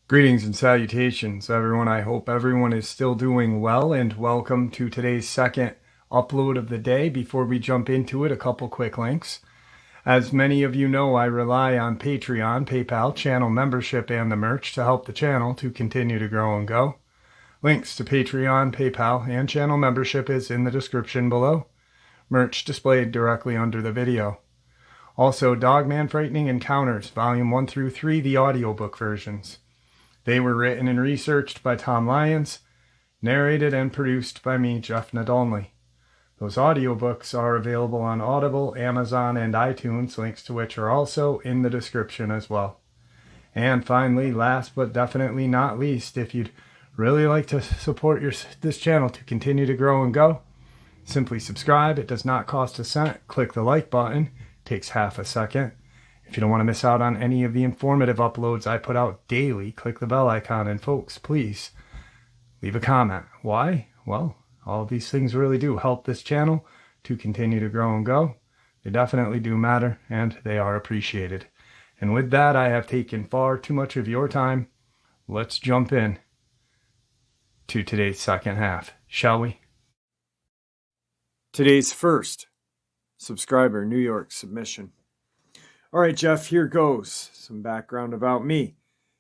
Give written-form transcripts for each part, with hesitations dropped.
Greetings and salutations, everyone. I hope everyone is still doing well, and welcome to today's second upload of the day. Before we jump into it, a couple quick links. As many of you know, I rely on Patreon, PayPal, channel membership, and the merch to help the channel to continue to grow and go. Links to Patreon, PayPal, and channel membership is in the description below. Merch displayed directly under the video. Also, Dogman Frightening Encounters, Volume 1 through 3, the audiobook versions. They were written and researched by Tom Lyons, narrated and produced by me, Jeff Nadolny. Those audiobooks are available on Audible, Amazon, and iTunes, links to which are also in the description as well. And finally, last but definitely not least, if you'd really like to support this channel to continue to grow and go, simply subscribe. It does not cost a cent. Click the like button. It takes half a second. If you don't want to miss out on any of the informative uploads I put out daily, click the bell icon. And folks, please leave a comment. Why? Well, all of these things really do help this channel to continue to grow and go. They definitely do matter, and they are appreciated. And with that, I have taken far too much of your time. Let's jump in to today's second half, shall we? Today's first subscriber New York submission. All right, Jeff, here goes. Some background about me.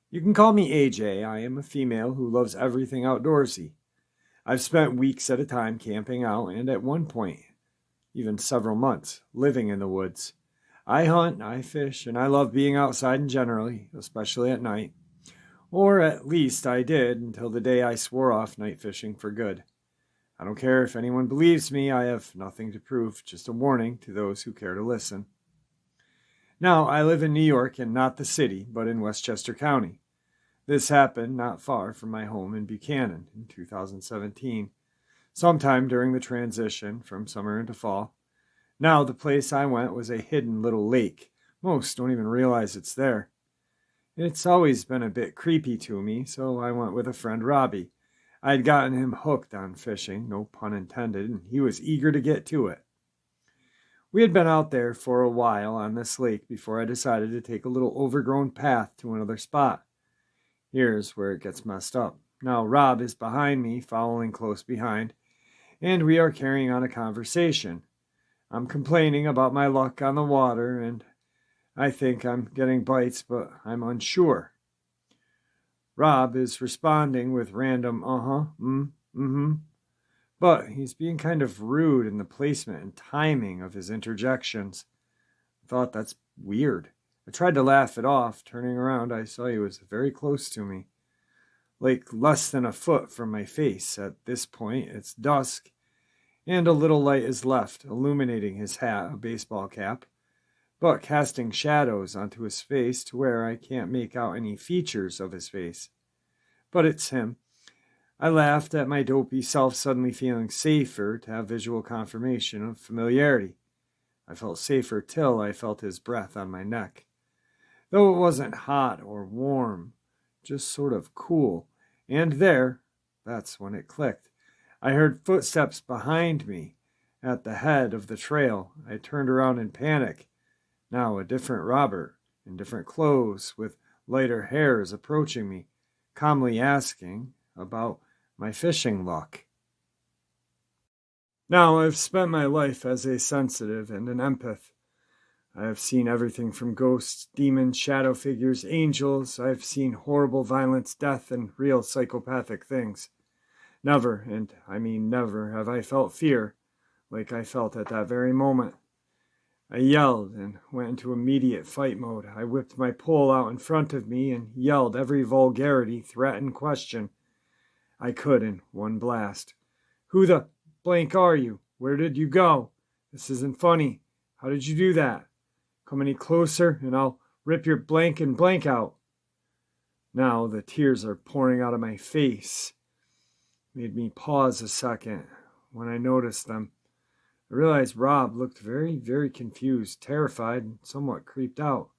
You can call me AJ. I am a female who loves everything outdoorsy. I've spent weeks at a time camping out, and at one point, even several months, living in the woods. I hunt, I fish, and I love being outside in generally, especially at night. Or at least I did until the day I swore off night fishing for good. I don't care if anyone believes me. I have nothing to prove, just a warning to those who care to listen. Now, I live in New York, and not the city, but in Westchester County. This happened not far from my home in Buchanan in 2017, sometime during the transition from summer into fall. Now, the place I went was a hidden little lake. Most don't even realize it's there. It's always been a bit creepy to me, so I went with a friend, Robbie. I had gotten him hooked on fishing, no pun intended, and he was eager to get to it. We had been out there for a while on this lake before I decided to take a little overgrown path to another spot. Here's where it gets messed up. Now Rob is behind me, following close behind, and we are carrying on a conversation. I'm complaining about my luck on the water, and I think I'm getting bites, but I'm unsure. Rob is responding with random mm-hmm. But he's being kind of rude in the placement and timing of his interjections. I thought that's weird. I tried to laugh it off. Turning around, I saw he was very close to me, like less than a foot from my face. At this point, it's dusk, and a little light is left, illuminating his hat, a baseball cap, but casting shadows onto his face to where I can't make out any features of his face. But it's him. I laughed at my dopey self suddenly feeling safer to have visual confirmation of familiarity. I felt safer till I felt his breath on my neck. Though it wasn't hot or warm, just sort of cool. And that's when it clicked. I heard footsteps behind me at the head of the trail. I turned around in panic. Now a different Robert, in different clothes, with lighter hairs, approaching me, calmly asking about my fishing luck. Now, I've spent my life as a sensitive and an empath. I have seen everything from ghosts, demons, shadow figures, angels. I have seen horrible violence, death, and real psychopathic things. Never, and I mean never, have I felt fear like I felt at that very moment. I yelled and went into immediate fight mode. I whipped my pole out in front of me and yelled every vulgarity, threat, and question I could in one blast. Who the blank are you? Where did you go? This isn't funny. How did you do that? Come any closer and I'll rip your blank and blank out. Now the tears are pouring out of my face. Made me pause a second. When I noticed them, I realized Rob looked very, very confused, terrified, and somewhat creeped out.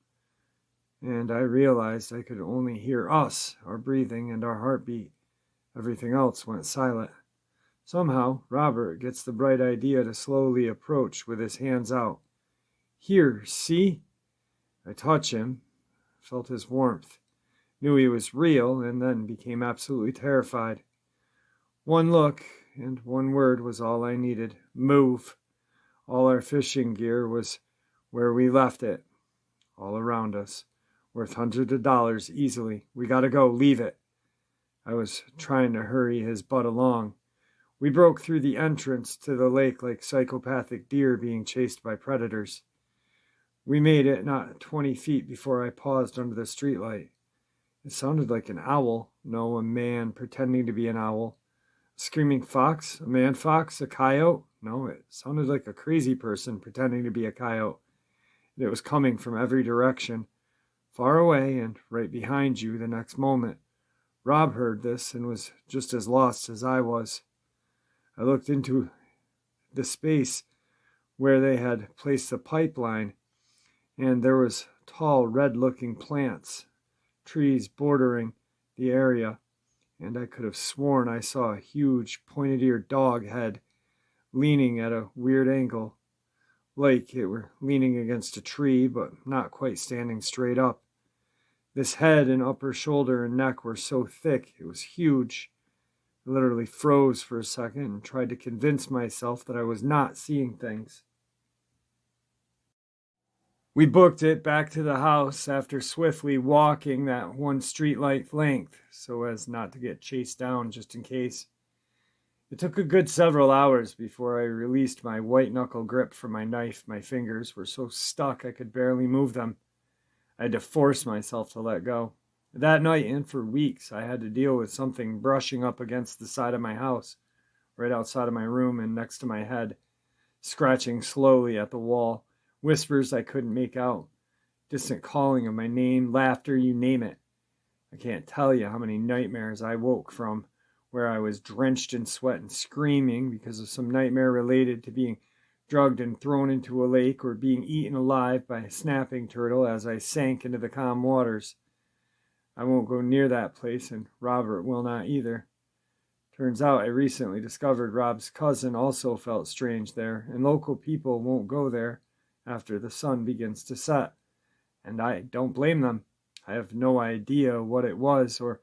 And I realized I could only hear us, our breathing and our heartbeat. Everything else went silent. Somehow, Robert gets the bright idea to slowly approach with his hands out. Here, see? I touch him, felt his warmth, knew he was real, and then became absolutely terrified. One look and one word was all I needed. Move. All our fishing gear was where we left it, all around us, worth hundreds of dollars easily. We gotta go, leave it. I was trying to hurry his butt along. We broke through the entrance to the lake like psychopathic deer being chased by predators. We made it not 20 feet before I paused under the streetlight. It sounded like an owl. No, a man pretending to be an owl. A screaming fox? A man fox? A coyote? No, it sounded like a crazy person pretending to be a coyote. And it was coming from every direction, far away and right behind you the next moment. Rob heard this and was just as lost as I was. I looked into the space where they had placed the pipeline, and there was tall, red-looking plants, trees bordering the area, and I could have sworn I saw a huge, pointed-eared dog head leaning at a weird angle, like it were leaning against a tree, but not quite standing straight up. This head and upper shoulder and neck were so thick, it was huge. I literally froze for a second and tried to convince myself that I was not seeing things. We booked it back to the house after swiftly walking that one streetlight length so as not to get chased down just in case. It took a good several hours before I released my white-knuckle grip from my knife. My fingers were so stuck I could barely move them. I had to force myself to let go. That night and for weeks, I had to deal with something brushing up against the side of my house, right outside of my room and next to my head, scratching slowly at the wall, whispers I couldn't make out, distant calling of my name, laughter, you name it. I can't tell you how many nightmares I woke from, where I was drenched in sweat and screaming because of some nightmare related to being drugged and thrown into a lake or being eaten alive by a snapping turtle as I sank into the calm waters. I won't go near that place, and Robert will not either. Turns out I recently discovered Rob's cousin also felt strange there, and local people won't go there after the sun begins to set. And I don't blame them. I have no idea what it was or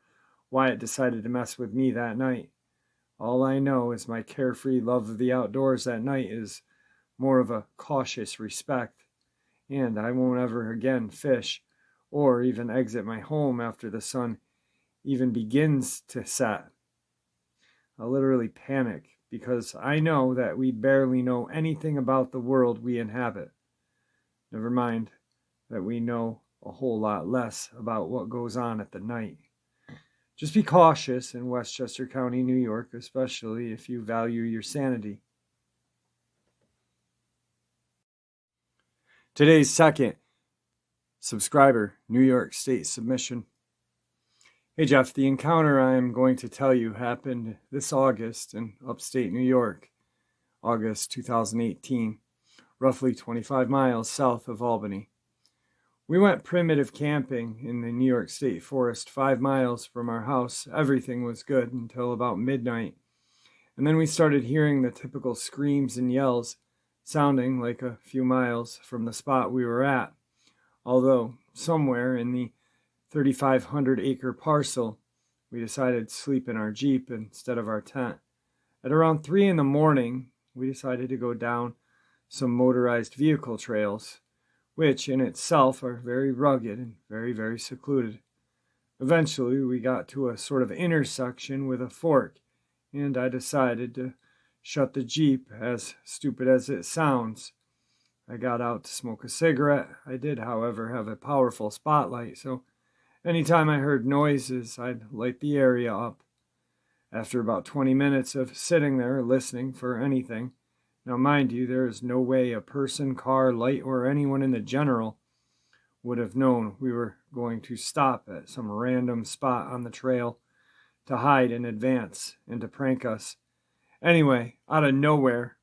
why it decided to mess with me that night. All I know is my carefree love of the outdoors that night is more of a cautious respect, and I won't ever again fish or even exit my home after the sun even begins to set. I'll literally panic because I know that we barely know anything about the world we inhabit. Never mind that we know a whole lot less about what goes on at the night. Just be cautious in Westchester County, New York, especially if you value your sanity. Today's second subscriber, New York State submission. Hey Jeff, the encounter I'm going to tell you happened this August in upstate New York, August 2018, roughly 25 miles south of Albany. We went primitive camping in the New York State forest 5 miles from our house. Everything was good until about midnight, and then we started hearing the typical screams and yells sounding like a few miles from the spot we were at, although somewhere in the 3,500-acre parcel, we decided to sleep in our Jeep instead of our tent. At around 3 in the morning, we decided to go down some motorized vehicle trails, which in itself are very rugged and very, very secluded. Eventually, we got to a sort of intersection with a fork, and I decided to shut the Jeep, as stupid as it sounds. I got out to smoke a cigarette. I did, however, have a powerful spotlight, so anytime I heard noises, I'd light the area up. After about 20 minutes of sitting there listening for anything, now mind you, there is no way a person, car, light, or anyone in the general would have known we were going to stop at some random spot on the trail to hide in advance and to prank us. Anyway, out of nowhere,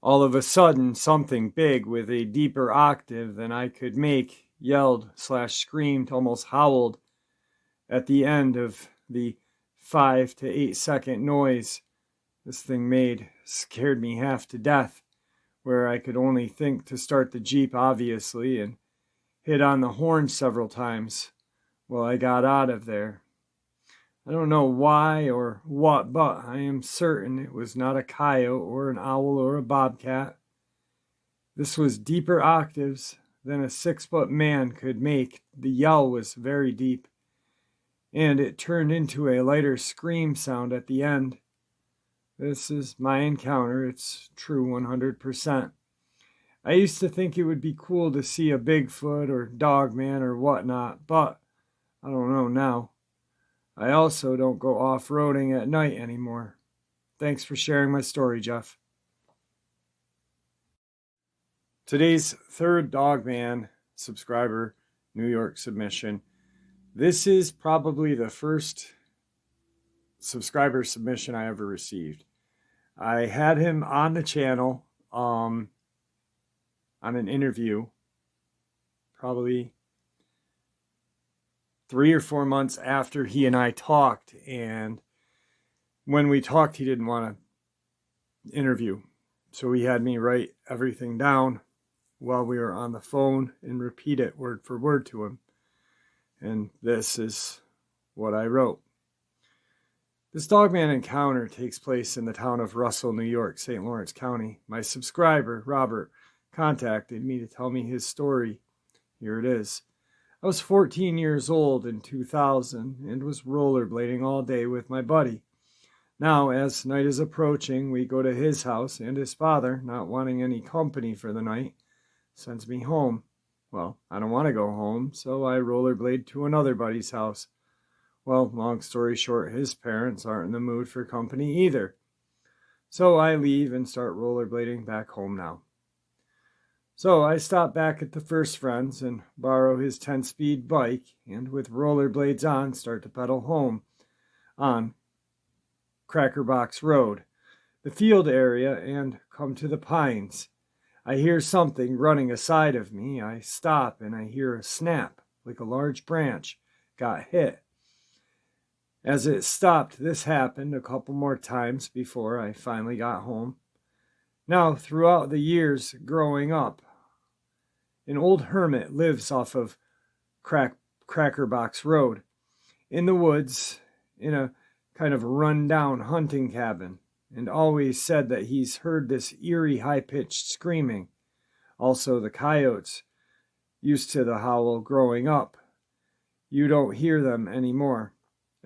all of a sudden, something big with a deeper octave than I could make yelled/screamed, almost howled at the end of the 5 to 8 second noise this thing made scared me half to death, where I could only think to start the Jeep, obviously, and hit on the horn several times while I got out of there. I don't know why or what, but I am certain it was not a coyote or an owl or a bobcat. This was deeper octaves than a 6-foot man could make. The yell was very deep, and it turned into a lighter scream sound at the end. This is my encounter. It's true 100%. I used to think it would be cool to see a Bigfoot or Dogman or whatnot, but I don't know now. I also don't go off-roading at night anymore. Thanks for sharing my story, Jeff. Today's third Dogman subscriber New York submission. This is probably the first subscriber submission I ever received. I had him on the channel on an interview probably 3 or 4 months after he and I talked, and when we talked he didn't want to interview, so he had me write everything down while we were on the phone and repeat it word for word to him, and this is what I wrote. This Dogman encounter takes place in the town of Russell, New York, St. Lawrence County. My subscriber, Robert, contacted me to tell me his story. Here it is. I was 14 years old in 2000 and was rollerblading all day with my buddy. Now, as night is approaching, we go to his house, and his father, not wanting any company for the night, sends me home. Well, I don't want to go home, so I rollerblade to another buddy's house. Well, long story short, his parents aren't in the mood for company either. So I leave and start rollerblading back home now. So I stop back at the first friend's and borrow his 10-speed bike, and with rollerblades on, start to pedal home on Cracker Box Road, the field area, and come to the Pines. I hear something running aside of me. I stop and I hear a snap, like a large branch got hit. As it stopped, this happened a couple more times before I finally got home. Now, throughout the years growing up, an old hermit lives off of Cracker Box Road in the woods in a kind of run-down hunting cabin, and always said that he's heard this eerie high-pitched screaming. Also, the coyotes used to the howl growing up. You don't hear them anymore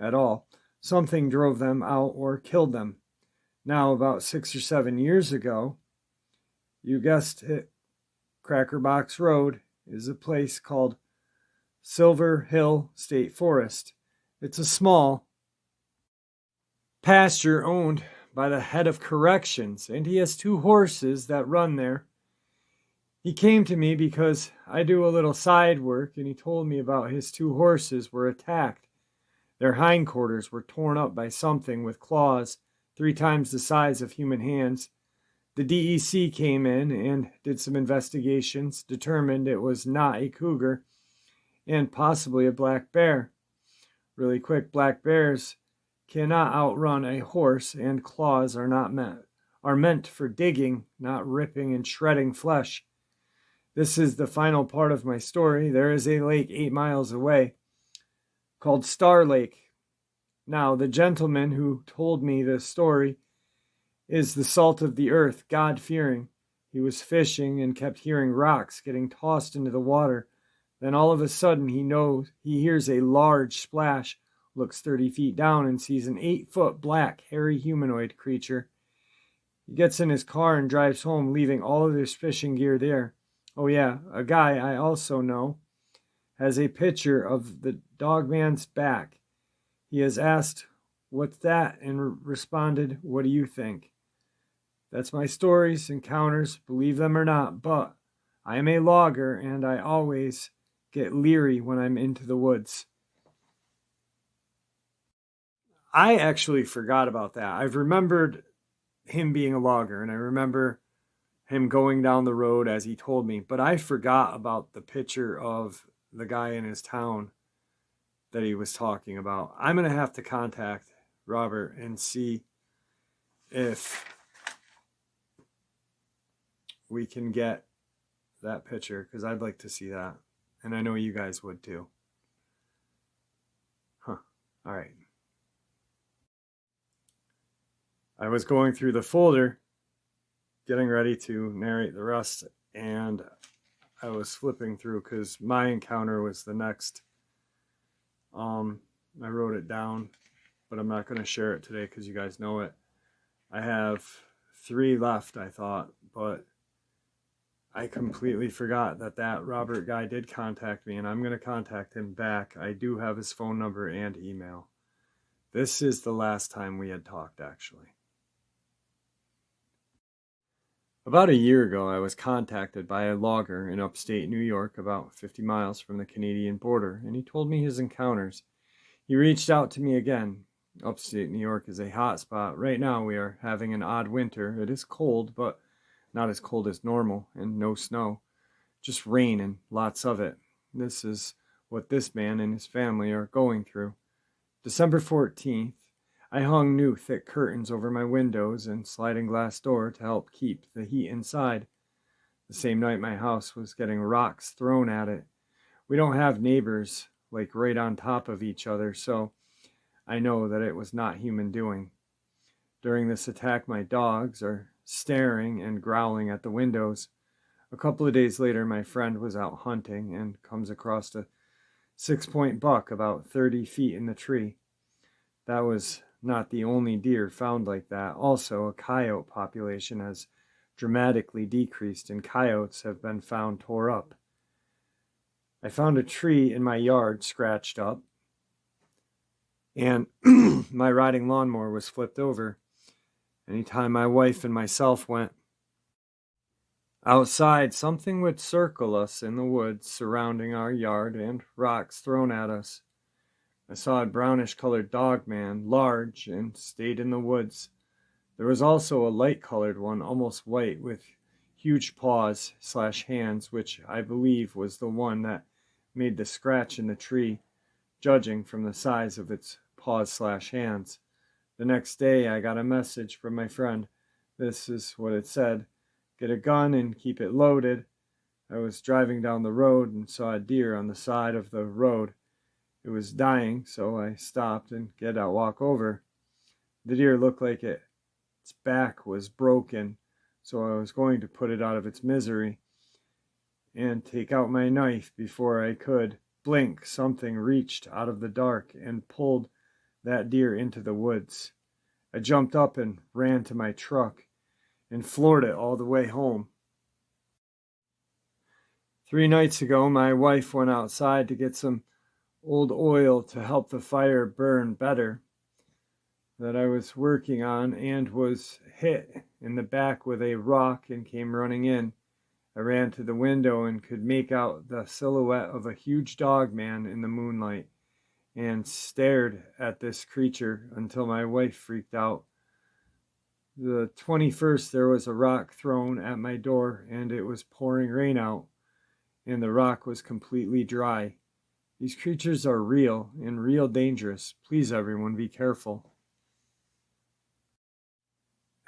at all. Something drove them out or killed them. Now, about 6 or 7 years ago, you guessed it, Cracker Box Road is a place called Silver Hill State Forest. It's a small pasture owned by the head of corrections, and he has 2 horses that run there. He came to me because I do a little side work, and he told me about his 2 horses were attacked. Their hindquarters were torn up by something with claws 3 times the size of human hands. The DEC came in and did some investigations, determined it was not a cougar and possibly a black bear. Really quick, black bears cannot outrun a horse, and claws are meant for digging, not ripping and shredding flesh. This is the final part of my story. There is a lake 8 miles away called Star Lake. Now, the gentleman who told me this story is the salt of the earth, God-fearing. He was fishing and kept hearing rocks getting tossed into the water. Then all of a sudden he hears a large splash, looks 30 feet down, and sees an 8-foot black, hairy humanoid creature. He gets in his car and drives home, leaving all of his fishing gear there. Oh yeah, a guy I also know has a picture of the Dogman's back. He has asked, "What's that?" and responded, "What do you think?" That's my stories, encounters, believe them or not, but I am a logger and I always get leery when I'm into the woods. I actually forgot about that. I've remembered him being a logger, and I remember him going down the road as he told me, but I forgot about the picture of the guy in his town that he was talking about. I'm going to have to contact Robert and see if we can get that picture, because I'd like to see that. And I know you guys would too. Huh. All right. I was going through the folder, getting ready to narrate the rest, and I was flipping through because my encounter was the next. I wrote it down, but I'm not going to share it today because you guys know it. I have 3 left, I thought, but I completely forgot that Robert guy did contact me, and I'm going to contact him back. I do have his phone number and email. This is the last time we had talked, actually. About a year ago, I was contacted by a logger in upstate New York, about 50 miles from the Canadian border, and he told me his encounters. He reached out to me again. Upstate New York is a hot spot. Right now, we are having an odd winter. It is cold, but not as cold as normal, and no snow. Just rain and lots of it. This is what this man and his family are going through. December 14th, I hung new thick curtains over my windows and sliding glass door to help keep the heat inside. The same night my house was getting rocks thrown at it. We don't have neighbors like right on top of each other, so I know that it was not human doing. During this attack, my dogs are staring and growling at the windows. A couple of days later, my friend was out hunting and comes across a 6-point buck about 30 feet in the tree. That was not the only deer found like that. Also, a coyote population has dramatically decreased, and coyotes have been found tore up. I found a tree in my yard scratched up, and my riding lawnmower was flipped over. Anytime my wife and myself went outside, something would circle us in the woods surrounding our yard and rocks thrown at us. I saw a brownish-colored dogman, large, and stayed in the woods. There was also a light-colored one, almost white, with huge paws/hands, which I believe was the one that made the scratch in the tree, judging from the size of its paws/hands. The next day, I got a message from my friend. This is what it said: "Get a gun and keep it loaded." I was driving down the road and saw a deer on the side of the road. It was dying, so I stopped and walk over. The deer looked like its back was broken, so I was going to put it out of its misery and take out my knife. Before I could blink, something reached out of the dark and pulled that deer into the woods. I jumped up and ran to my truck and floored it all the way home. 3 nights ago, my wife went outside to get some old oil to help the fire burn better that I was working on, and was hit in the back with a rock and came running in. I ran to the window and could make out the silhouette of a huge dogman in the moonlight, and stared at this creature until my wife freaked out. The 21st, there was a rock thrown at my door, and it was pouring rain out, and the rock was completely dry. These creatures are real and real dangerous. Please, everyone, be careful.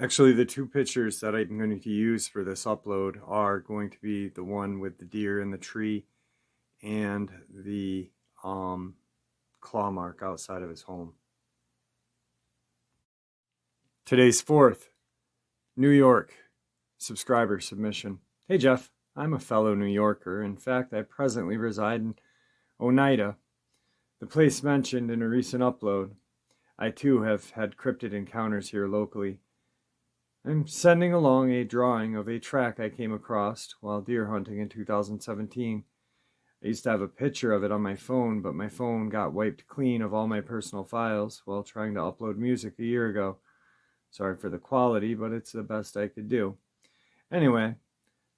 Actually, the 2 pictures that I'm going to use for this upload are going to be the one with the deer in the tree and the claw mark outside of his home. Today's 4th, New York subscriber submission. Hey Jeff, I'm a fellow New Yorker. In fact, I presently reside in Oneida, the place mentioned in a recent upload. I too have had cryptid encounters here locally. I'm sending along a drawing of a track I came across while deer hunting in 2017. I used to have a picture of it on my phone, but my phone got wiped clean of all my personal files while trying to upload music a year ago. Sorry for the quality, but it's the best I could do. Anyway,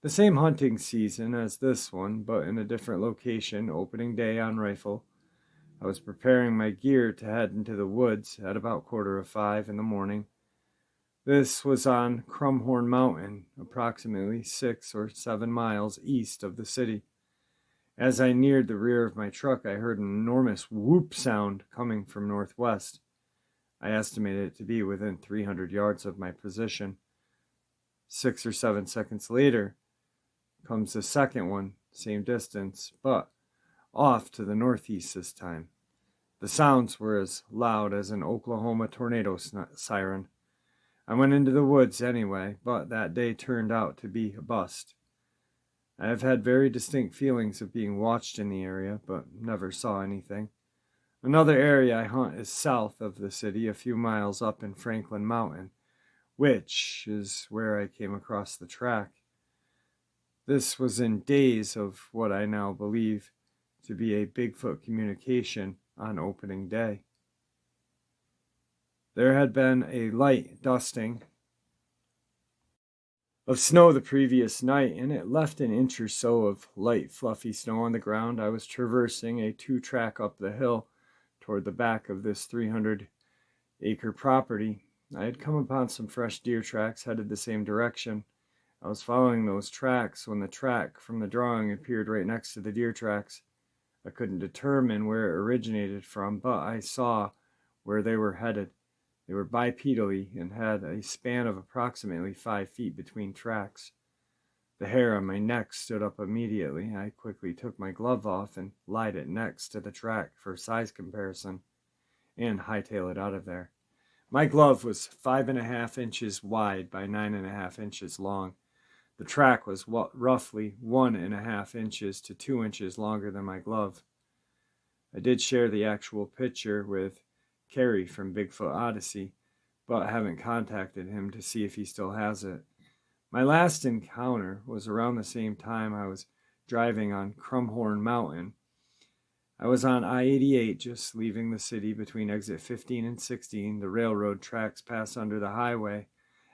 the same hunting season as this one, but in a different location, opening day on rifle. I was preparing my gear to head into the woods at about 4:45 in the morning. This was on Crumhorn Mountain, approximately 6 or 7 miles east of the city. As I neared the rear of my truck, I heard an enormous whoop sound coming from northwest. I estimated it to be within 300 yards of my position. 6 or 7 seconds later comes the second one, same distance, but off to the northeast this time. The sounds were as loud as an Oklahoma tornado siren. I went into the woods anyway, but that day turned out to be a bust. I have had very distinct feelings of being watched in the area, but never saw anything. Another area I hunt is south of the city, a few miles up in Franklin Mountain, which is where I came across the track. This was in days of what I now believe to be a Bigfoot communication on opening day. There had been a light dusting of snow the previous night, and it left an inch or so of light, fluffy snow on the ground. I was traversing a 2-track up the hill toward the back of this 300-acre property. I had come upon some fresh deer tracks headed the same direction. I was following those tracks when the track from the drawing appeared right next to the deer tracks. I couldn't determine where it originated from, but I saw where they were headed. They were bipedally and had a span of approximately 5 feet between tracks. The hair on my neck stood up immediately. I quickly took my glove off and laid it next to the track for size comparison and hightailed it out of there. My glove was 5.5 inches wide by 9.5 inches long. The track was roughly 1.5 inches to 2 inches longer than my glove. I did share the actual picture with Kerry from Bigfoot Odyssey, but I haven't contacted him to see if he still has it. My last encounter was around the same time I was driving on Crumhorn Mountain. I was on I-88 just leaving the city between exit 15 and 16. The railroad tracks pass under the highway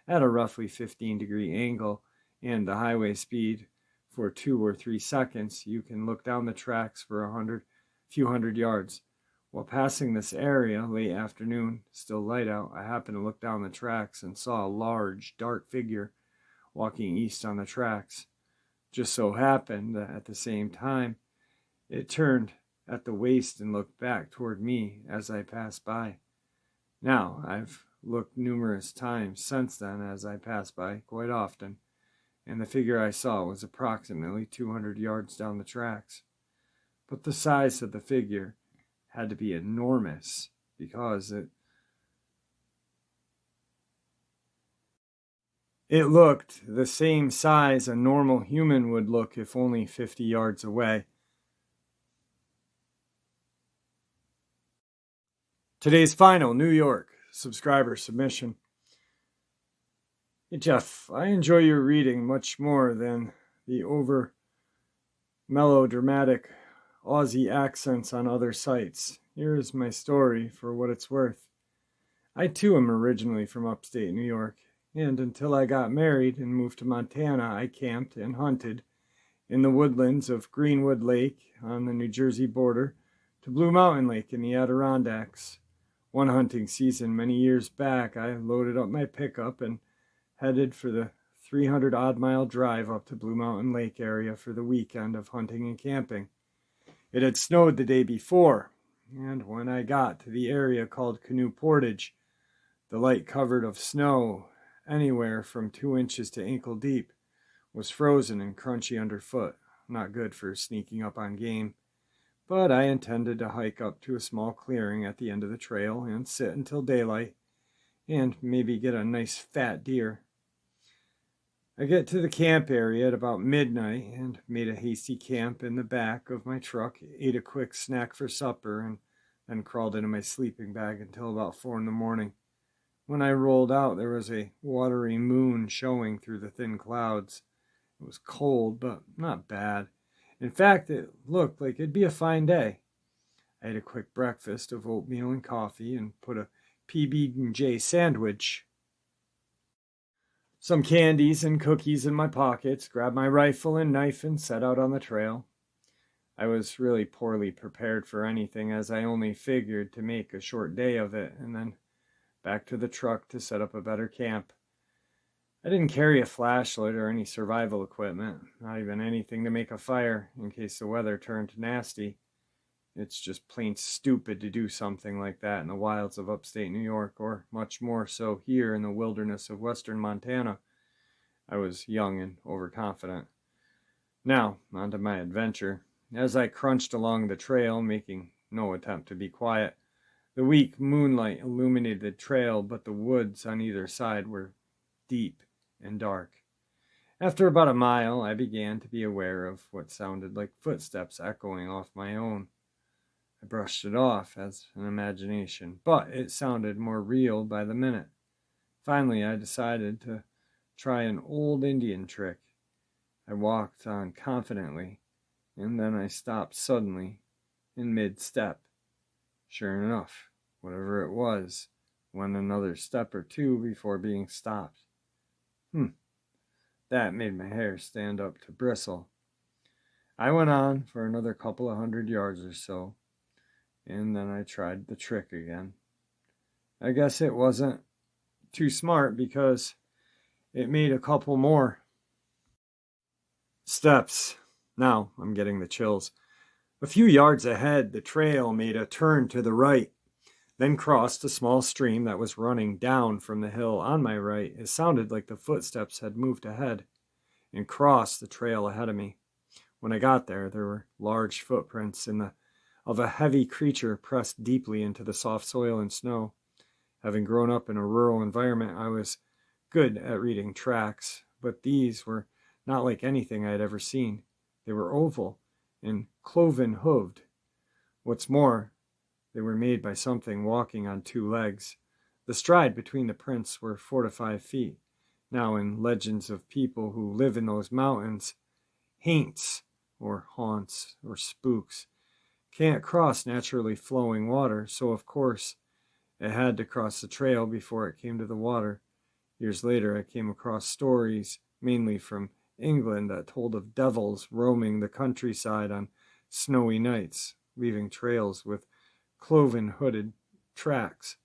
at a roughly 15-degree angle, and the highway speed for 2 or 3 seconds. You can look down the tracks for a few hundred yards. While passing this area late afternoon, still light out, I happened to look down the tracks and saw a large, dark figure walking east on the tracks. Just so happened that at the same time, it turned at the waist and looked back toward me as I passed by. Now, I've looked numerous times since then as I pass by, quite often, and the figure I saw was approximately 200 yards down the tracks. But the size of the figure had to be enormous because it looked the same size a normal human would look if only 50 yards away. Today's final New York subscriber submission. Hey Jeff, I enjoy your reading much more than the over melodramatic Aussie accents on other sites. Here is my story for what it's worth. I too am originally from upstate New York, and until I got married and moved to Montana, I camped and hunted in the woodlands of Greenwood Lake on the New Jersey border to Blue Mountain Lake in the Adirondacks. One hunting season many years back, I loaded up my pickup and headed for the 300-odd mile drive up to Blue Mountain Lake area for the weekend of hunting and camping. It had snowed the day before, and when I got to the area called Canoe Portage, the light covered of snow, anywhere from 2 inches to ankle deep, was frozen and crunchy underfoot. Not good for sneaking up on game, but I intended to hike up to a small clearing at the end of the trail and sit until daylight and maybe get a nice fat deer. I get to the camp area at about midnight and made a hasty camp in the back of my truck, ate a quick snack for supper, and then crawled into my sleeping bag until about 4 in the morning. When I rolled out, there was a watery moon showing through the thin clouds. It was cold, but not bad. In fact, it looked like it'd be a fine day. I ate a quick breakfast of oatmeal and coffee and put a PB&J sandwich, some candies and cookies in my pockets, grabbed my rifle and knife, and set out on the trail. I was really poorly prepared for anything, as I only figured to make a short day of it, and then back to the truck to set up a better camp. I didn't carry a flashlight or any survival equipment, not even anything to make a fire in case the weather turned nasty. it's just plain stupid to do something like that in the wilds of upstate New York, or much more so here in the wilderness of western Montana. I was young and overconfident. Now, on to my adventure. As I crunched along the trail, making no attempt to be quiet, the weak moonlight illuminated the trail, but the woods on either side were deep and dark. After about a mile, I began to be aware of what sounded like footsteps echoing off my own. I brushed it off as an imagination, but it sounded more real by the minute. Finally, I decided to try an old Indian trick. I walked on confidently, and then I stopped suddenly in mid-step. Sure enough, whatever it was, went another step or two before being stopped. That made my hair stand up to bristle. I went on for another couple of 100 yards or so, and then I tried the trick again. I guess it wasn't too smart because it made a couple more steps. Now I'm getting the chills. A few yards ahead, the trail made a turn to the right, then crossed a small stream that was running down from the hill on my right. It sounded like the footsteps had moved ahead and crossed the trail ahead of me. When I got there, there were large footprints of a heavy creature pressed deeply into the soft soil and snow. Having grown up in a rural environment, I was good at reading tracks, but these were not like anything I had ever seen. They were oval and cloven-hooved. What's more, they were made by something walking on two legs. The stride between the prints were 4 to 5 feet. Now, in legends of people who live in those mountains, haints, or haunts, or spooks, can't cross naturally flowing water, so of course it had to cross the trail before it came to the water. Years later, I came across stories, mainly from England, that told of devils roaming the countryside on snowy nights, leaving trails with cloven-hooved tracks,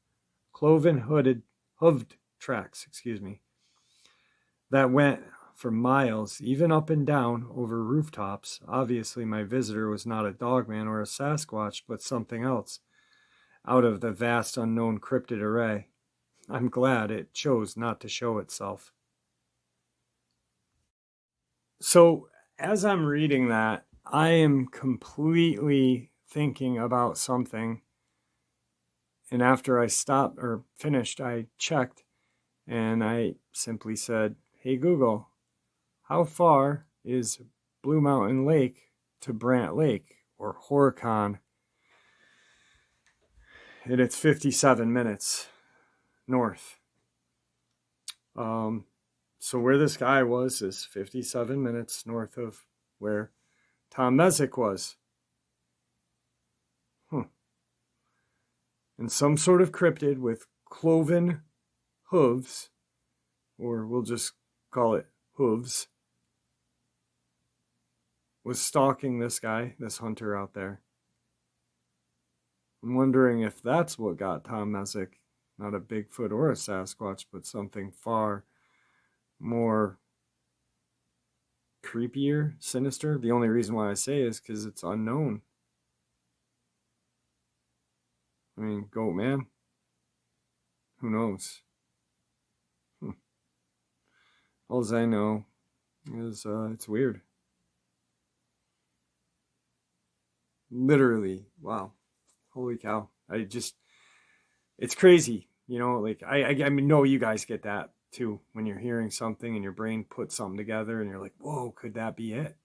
that went for miles, even up and down, over rooftops. Obviously, my visitor was not a Dogman or a Sasquatch, but something else, out of the vast unknown cryptid array. I'm glad it chose not to show itself. So, as I'm reading that, I am completely thinking about something. And after I stopped or finished, I checked and I simply said, "Hey Google, how far is Blue Mountain Lake to Brant Lake or Horicon?" And it's 57 minutes north. So where this guy was is 57 minutes north of where Tom Messick was. And some sort of cryptid with cloven hooves, or we'll just call it hooves, was stalking this guy, this hunter out there. I'm wondering if that's what got Tom Messick, not a Bigfoot or a Sasquatch, but something far more creepier, sinister. The only reason why I say is because it's unknown. I mean, goat man, who knows? All I know is it's weird. Literally, wow, holy cow! It's crazy, you know. Like I know you guys get that too when you're hearing something and your brain puts something together and you're like, whoa, could that be it?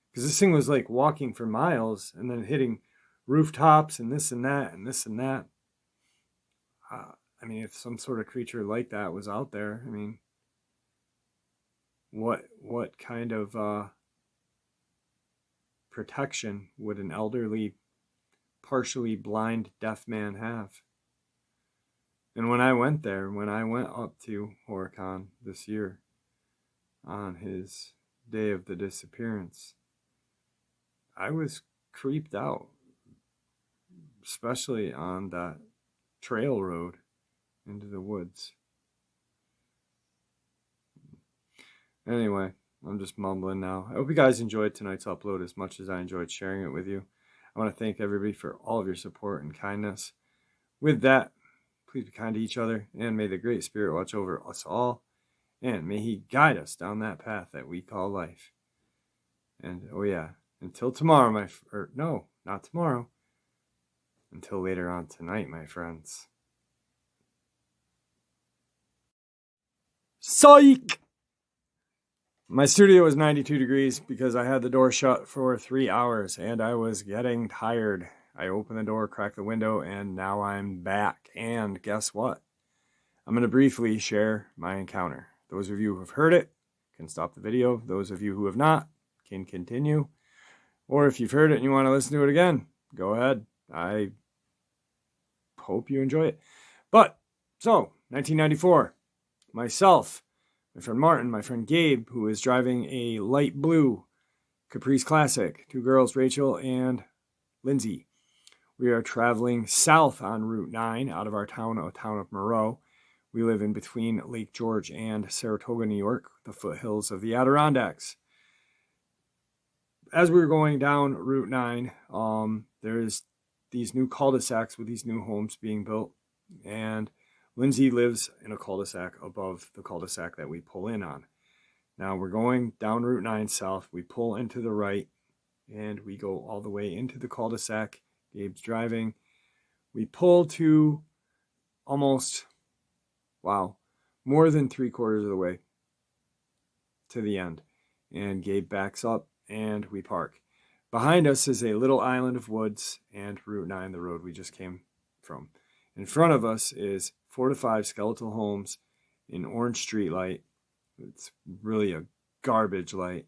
Because this thing was like walking for miles and then hitting rooftops and this and that and this and that. I mean, if some sort of creature like that was out there, I mean, what kind of protection would an elderly, partially blind deaf man have? And when I went up to Horicon this year on his day of the disappearance, I was creeped out, especially on that trail road into the woods. Anyway, I'm just mumbling now. I hope you guys enjoyed tonight's upload as much as I enjoyed sharing it with you. I want to thank everybody for all of your support and kindness. With that, please be kind to each other, and may the Great Spirit watch over us all, and may He guide us down that path that we call life. And oh yeah, until tomorrow, not tomorrow. Until later on tonight, my friends. Psych! My studio was 92 degrees because I had the door shut for 3 hours and I was getting tired. I opened the door, cracked the window, and now I'm back. And guess what? I'm going to briefly share my encounter. Those of you who have heard it can stop the video. Those of you who have not can continue. Or if you've heard it and you want to listen to it again, go ahead. I hope you enjoy it. But, so, 1994, myself, my friend Martin, my friend Gabe, who is driving a light blue Caprice Classic, 2 girls, Rachel and Lindsay. We are traveling south on Route 9 out of our town of Moreau. We live in between Lake George and Saratoga, New York, the foothills of the Adirondacks. As we were going down Route 9, there's these new cul-de-sacs with these new homes being built, and Lindsay lives in a cul-de-sac above the cul-de-sac that we pull in on. Now we're going down Route 9 south. We pull into the right, and we go all the way into the cul-de-sac. Gabe's driving. We pull to almost, more than 3/4 of the way to the end. And Gabe backs up, and we park. Behind us is a little island of woods and Route 9, the road we just came from. In front of us is 4 to 5 skeletal homes in orange street light. It's really a garbage light.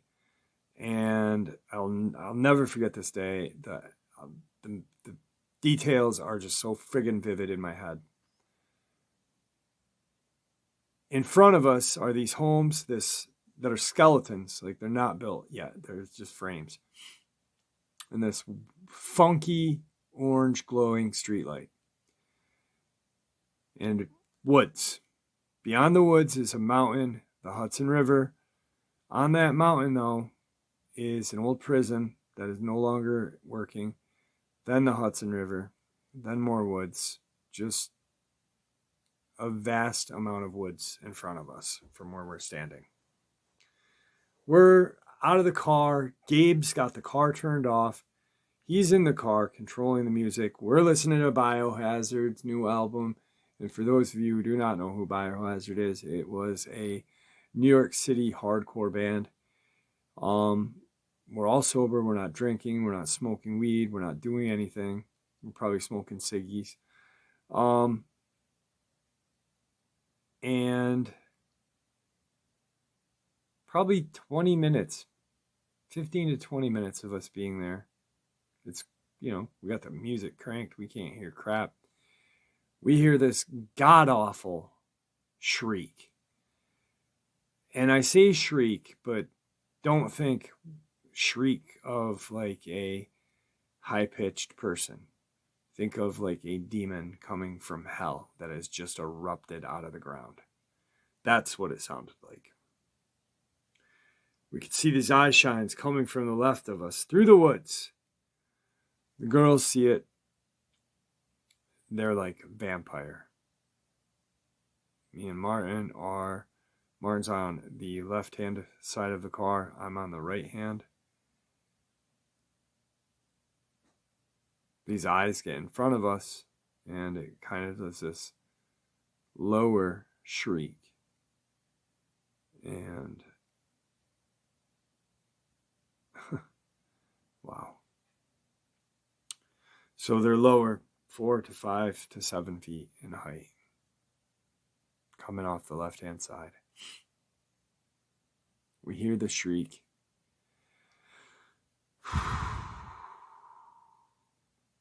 And I'll never forget this day. The details are just so friggin' vivid in my head. In front of us are these homes that are skeletons. Like, they're not built yet. They're just frames. And this funky orange glowing streetlight. And woods. Beyond the woods is a mountain, the Hudson River. On that mountain, though, is an old prison that is no longer working. Then the Hudson River. Then more woods. Just a vast amount of woods in front of us from where we're standing. We're out of the car. Gabe's got the car turned off. He's in the car controlling the music. We're listening to Biohazard's new album. And for those of you who do not know who Biohazard is, it was a New York City hardcore band. We're all sober. We're not drinking. We're not smoking weed. We're not doing anything. We're probably smoking ciggies. And probably 20 minutes, 15 to 20 minutes of us being there. It's, we got the music cranked. We can't hear crap. We hear this god-awful shriek. And I say shriek, but don't think shriek of like a high-pitched person. Think of like a demon coming from hell that has just erupted out of the ground. That's what it sounded like. We could see these eye shines coming from the left of us through the woods. The girls see it. They're like vampire. Me and Martin's on the left-hand side of the car. I'm on the right hand. These eyes get in front of us, and it kind of does this lower shriek. And wow. So they're lower, 4 to 5 to 7 feet in height, coming off the left-hand side. We hear the shriek.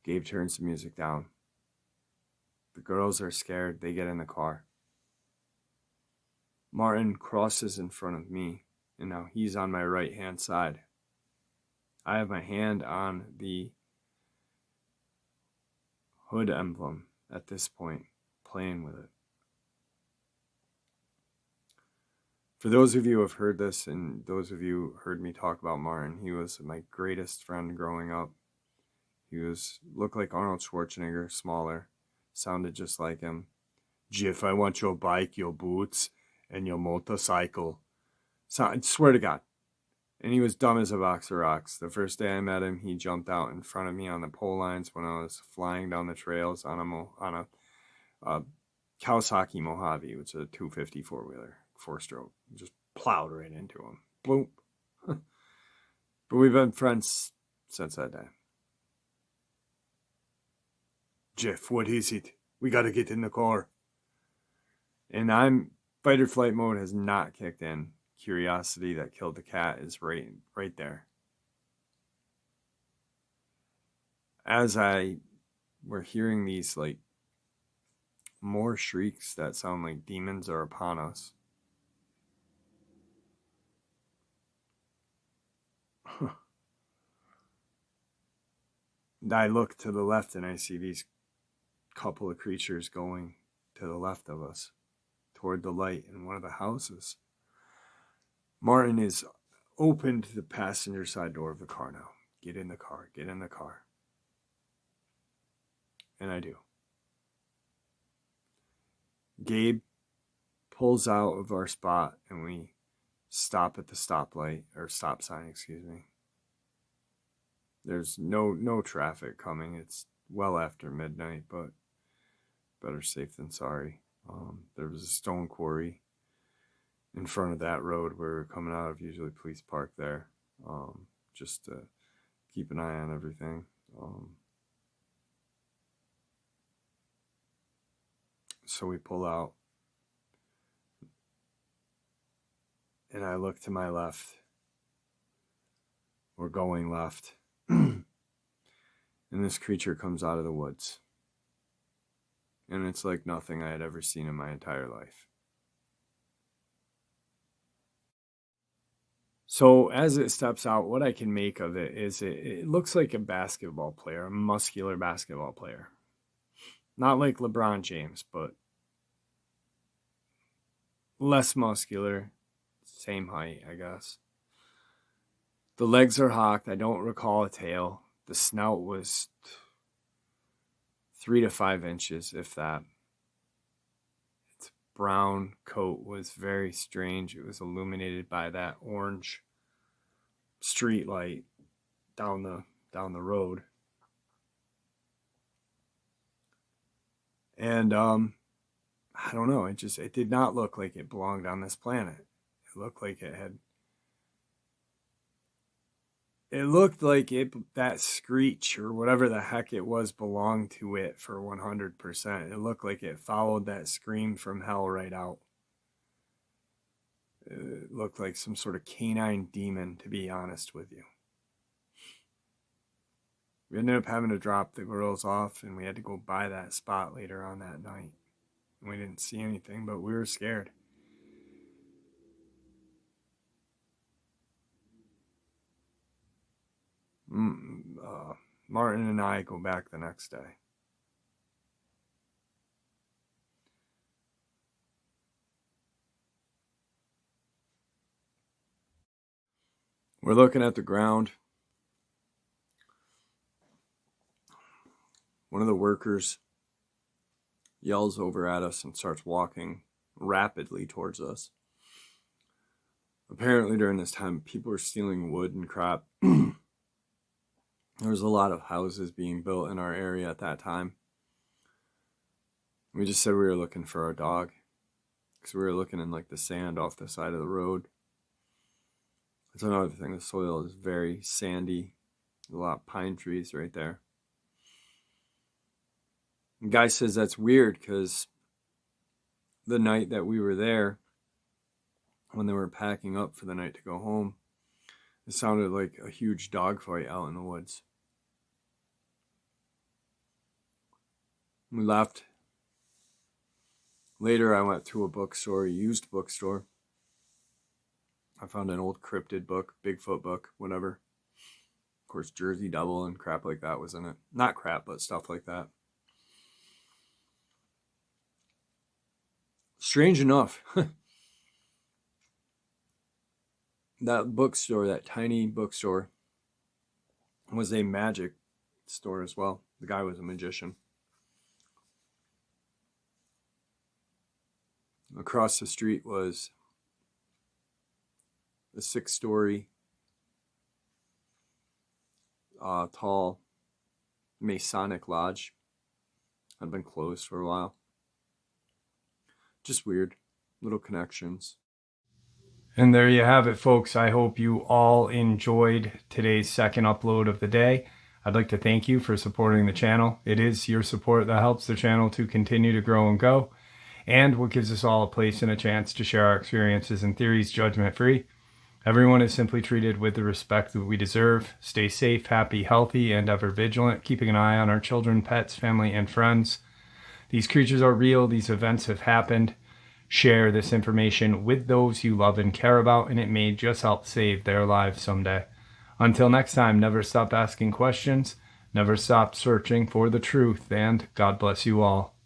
Gabe turns the music down. The girls are scared. They get in the car. Martin crosses in front of me, and now he's on my right-hand side. I have my hand on the hood emblem at this point, playing with it. For those of you who have heard this, and those of you who heard me talk about Martin, he was my greatest friend growing up. He looked like Arnold Schwarzenegger, smaller, sounded just like him. Jeff, I want your bike, your boots, and your motorcycle. So, I swear to God. And he was dumb as a box of rocks. The first day I met him, he jumped out in front of me on the pole lines when I was flying down the trails on a Kawasaki Mojave, which is a 250 four-wheeler, four-stroke. Just plowed right into him. Boom. But we've been friends since that day. Jeff, what is it? We gotta get in the car. And fight or flight mode has not kicked in. Curiosity that killed the cat is right there. As we're hearing these like more shrieks that sound like demons are upon us. I look to the left and I see these couple of creatures going to the left of us toward the light in one of the houses. Martin is opened the passenger side door of the car now. Get in the car, get in the car. And I do. Gabe pulls out of our spot and we stop at the stoplight, or stop sign, excuse me. There's no traffic coming. It's well after midnight, but better safe than sorry. There was a stone quarry in front of that road where we're coming out of. Usually police park there, just to keep an eye on everything. So we pull out, and I look to my left. We're going left. And this creature comes out of the woods. And it's like nothing I had ever seen in my entire life. So as it steps out, what I can make of it is it looks like a basketball player, a muscular basketball player. Not like LeBron James, but less muscular, same height, I guess. The legs are hocked. I don't recall a tail. The snout was 3 to 5 inches, if that. Its brown coat was very strange. It was illuminated by that orange street light down the road. And I don't know, it did not look like it belonged on this planet. It looked like that screech or whatever the heck it was belonged to it for 100%. It looked like it followed that scream from hell right out. It looked like some sort of canine demon, to be honest with you. We ended up having to drop the girls off, and we had to go by that spot later on that night. We didn't see anything, but we were scared. Martin and I go back the next day. We're looking at the ground. One of the workers yells over at us and starts walking rapidly towards us. Apparently during this time, people were stealing wood and crap. There was a lot of houses being built in our area at that time. We just said we were looking for our dog, because we were looking in like the sand off the side of the road. That's another thing. The soil is very sandy. A lot of pine trees right there. The guy says that's weird because the night that we were there, when they were packing up for the night to go home, it sounded like a huge dogfight out in the woods. We left. Later, I went to a bookstore, a used bookstore. I found an old Cryptid book, Bigfoot book, whatever. Of course, Jersey Devil and crap like that was in it. Not crap, but stuff like that. Strange enough, that bookstore, that tiny bookstore, was a magic store as well. The guy was a magician. Across the street was a 6-story tall Masonic lodge. Had been closed for a while. Just weird little connections. And there you have it, folks. I hope you all enjoyed today's second upload of the day. I'd like to thank you for supporting the channel. It is your support that helps the channel to continue to grow and go, and what gives us all a place and a chance to share our experiences and theories judgment-free. Everyone is simply treated with the respect that we deserve. Stay safe, happy, healthy, and ever vigilant, keeping an eye on our children, pets, family, and friends. These creatures are real. These events have happened. Share this information with those you love and care about, and it may just help save their lives someday. Until next time, never stop asking questions, never stop searching for the truth, and God bless you all.